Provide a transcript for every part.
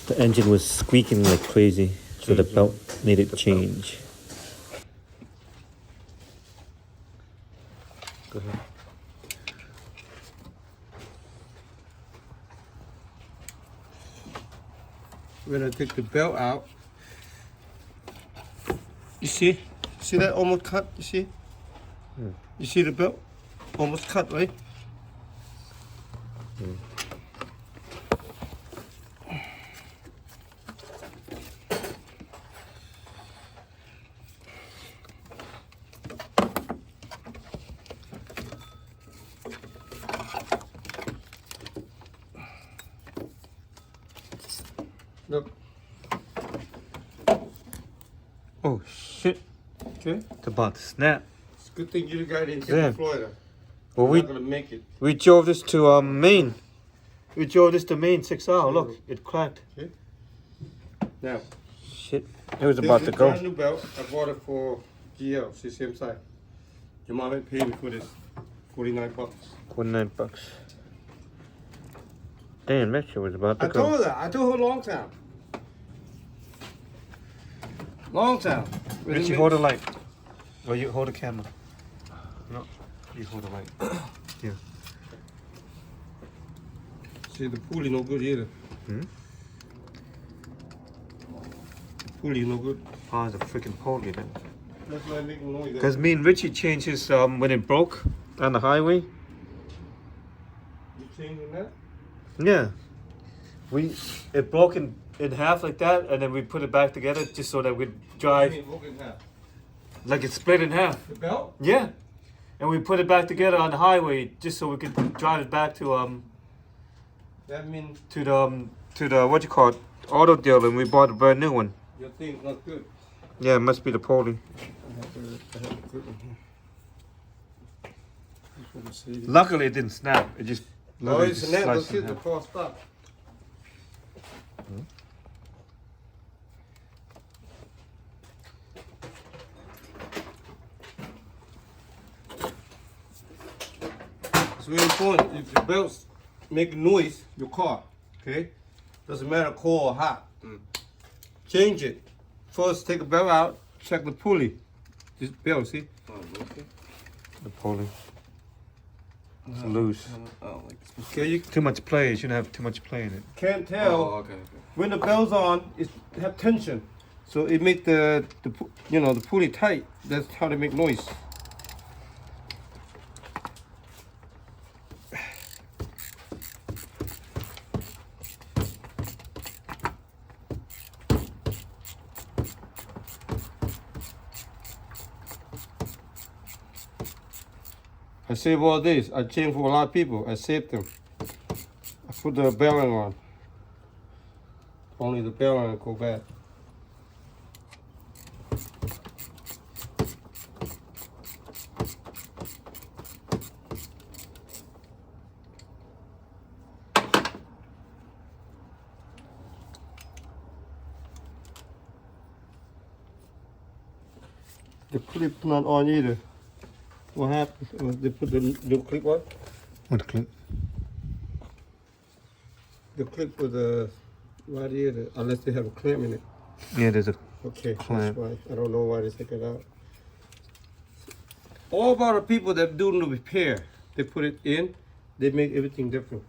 The engine was squeaking like crazy, so the belt needed change. Go ahead. We're gonna take the belt out. You see that almost cut? You see? You see the belt? Almost cut, right? Look. Oh shit! Okay. It's about to snap. It's a good thing you got in Yeah. Florida. Well, We're not gonna make it. we drove this to Maine. We drove this to Maine 6 hours. Look, it cracked. Okay. Now. Shit! It was about to go. Brand new belt. I bought it for GL. See, same side. Your mom had paid me for this. $49. $49. Damn, that shit was about to I go. told her. I told her long time. Long time. Richie, hold the light. Well, you hold the camera. No, you hold the light. Yeah. See, the pulley no good either. Hmm? The pulley no good. Oh, it's a freaking pulley, man. That's why I make noise. Because me and Richie changed his when it broke on the highway. You changing that? Yeah. It broke in half like that, and then we put it back together just so that we'd drive I mean, broke in half. like it's split in half. The belt? Yeah. And we put it back together on the highway just so we could drive it back to That means to the what you call it, auto dealer, and we bought a brand new one. your thing's not good. Yeah, it must be the pulley. I have to put one here. This one is Mercedes. Luckily, it didn't snap. It just Oh, literally it's just an sliced Let's in hit the half. car stop. It's very important. If the belts make noise, your car, okay? Doesn't matter cold or hot. Change it. First, take the belt out. Check the pulley. This belt, see? The pulley. It's loose. Okay, you Too much play. You shouldn't have too much play in it. can't tell. okay. When the bell's on, it have tension, so it make the pulley tight. That's how they make noise. I save all this. I change for a lot of people. I saved them. I put the bearing on. Only the bearing go bad. The clip not on either. What happened? They put the new clip on? What clip? The clip with the radiator, unless they have a clamp in it. Yeah, there's a Okay, Clamp. that's why. I don't know why they take it out. All about the people that do the repair, they put it in, they make everything different.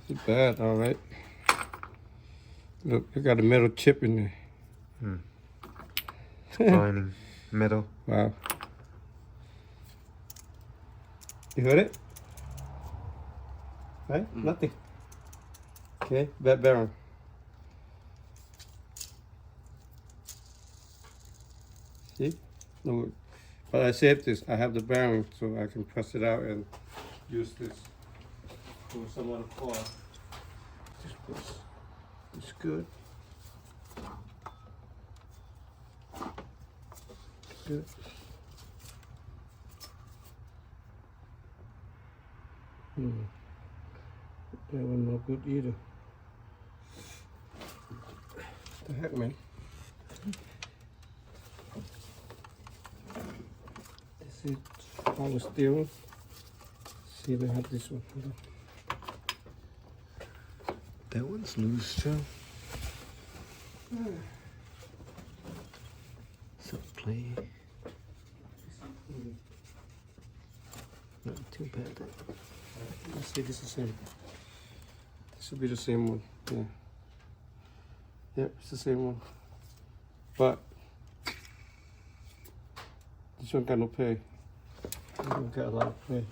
It's bad, all right. Look, they got a metal chip in there. lining, metal. Wow. You heard it? Right? Nothing. Okay, bad bearing. See? No, but I saved this. I have the bearing so I can press it out and use this for some other car. It's good. Good. That one not good either. the heck, man? Is it power steering? See if I have this one. Hold on. That one's loose too. So play. Not too bad. Let's see, this is the same. This should be the same one. Yeah. Yep, it's the same one. But this one got no pay. This one got a lot of pay.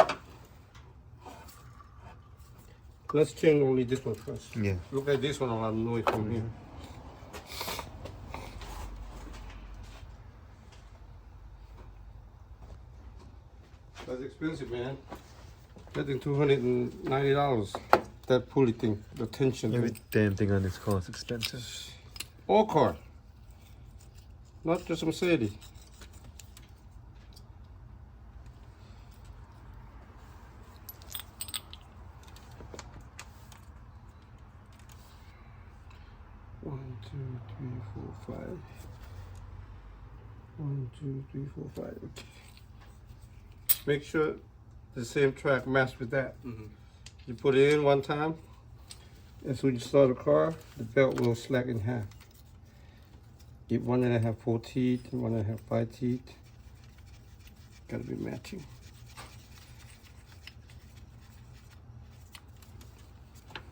Let's change only this one first. Yeah. Look at this one, a lot of noise from here. That's expensive, man. That thing $290. That pulley thing, the tension Every thing. damn thing on this car is expensive. All car. Not just Mercedes. One, two, three, four, five. 1, 2, 3, 4, 5. Okay. Make sure the same track match with that. You put it in one time, and so when you start the car, the belt will slack in half. Get 1.5 4 teeth and 1.5 5 teeth. Gotta be matching.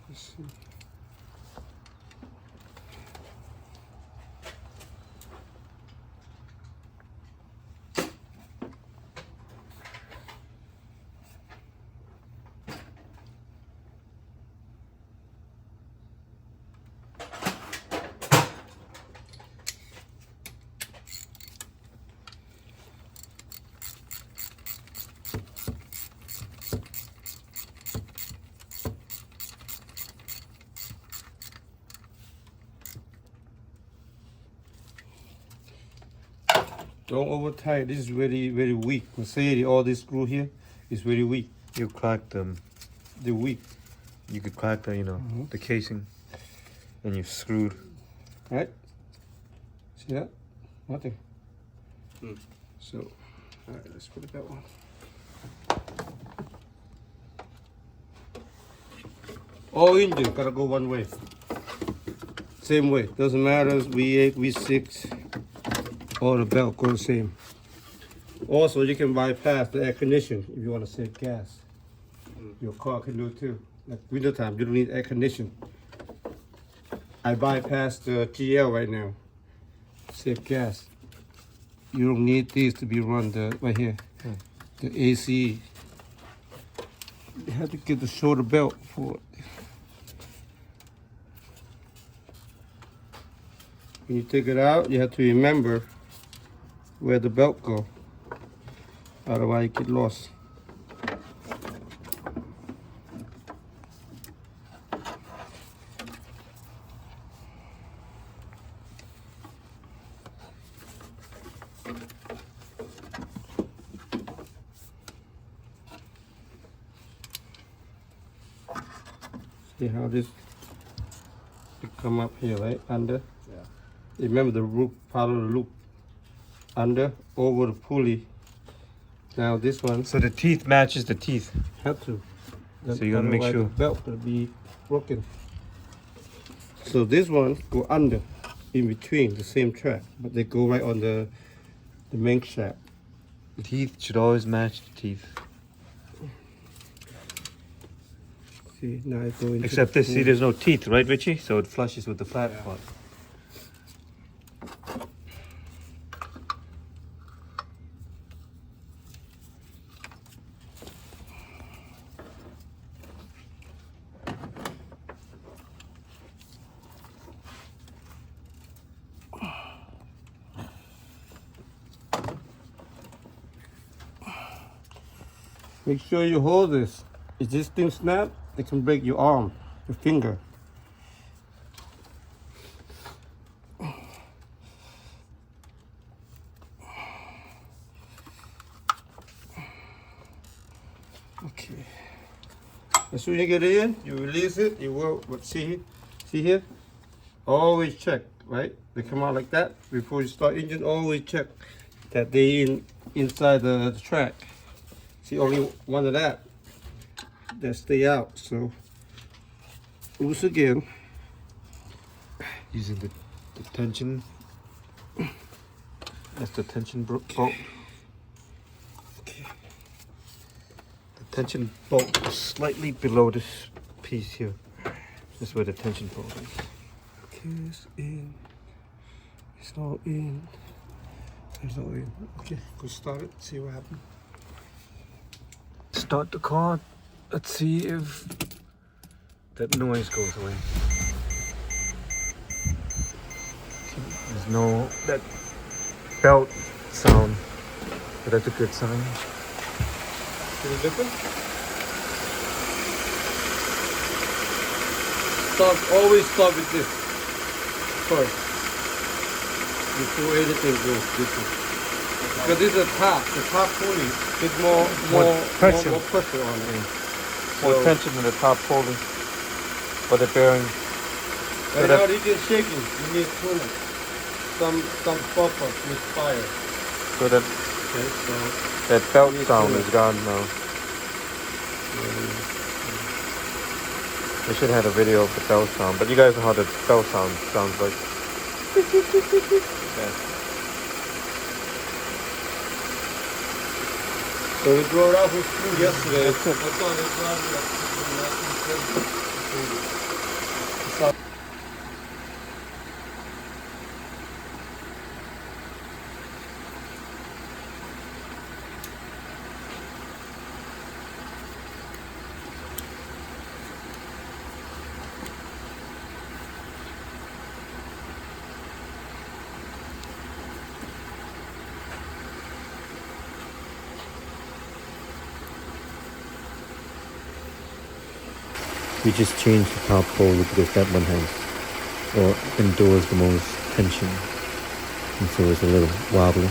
Let's see. Don't over tight. This is very, very weak. Mercedes, all this screw here is very weak. You cracked them. They're weak. You could crack the, the casing, and you've screwed. Right? See that? Nothing. So, all right, let's put it that one. All engine gotta go one way. Same way. Doesn't matter. V8, V6. All the belt go the same. Also, you can bypass the air conditioning if you want to save gas. Your car can do it too. Like winter time, you don't need air conditioning. I bypassed the GL right now. Save gas. You don't need these to be run right here. The AC. You have to get the shoulder belt for it. When you take it out, you have to remember where the belt go. Otherwise you get lost. See how this come up here, right? Under. Yeah. Remember the loop, part of the loop. Under, over the pulley. Now this one. So the teeth matches the teeth. Have to. So you gotta make sure. The belt will be broken. So this one go under, in between the same track, but they go right on the main shaft. The teeth should always match the teeth. See, now I go into Except this, see, there's no teeth, right, Richie? So it flushes with the flat part. Make sure you hold this. If this thing snap, it can break your arm, your finger. Okay. As soon as you get it in, you release it. You will see here. Always check. right? They come out like that. Before you start engine, always check that they inside the track. See, only one of that stay out. So loose again. Using the tension. That's the tension bolt. Okay. The tension bolt is slightly below this piece here. This is where the tension bolt is. Okay, it's in. It's all in. It's all in. Okay, go start it. See what happens. Start the car. Let's see if that noise goes away. There's no that belt sound, but that's a good sign. See the difference? Always start with this first. Before anything goes different. Because this is the top pulley. It's more pressure. more pressure on it. More So- tension in the top pulley for the bearing. Right now it is shaking. You need to tune it. Some buffer misfire. So that Okay, so that belt Need sound to- is gone now. We should have a video of the belt sound, but you guys know how the belt sounds like. Yeah. so we drove it out from school yesterday. I thought it was like We just changed the top pulley because that one has or endures the most tension, and so it's a little wobbly.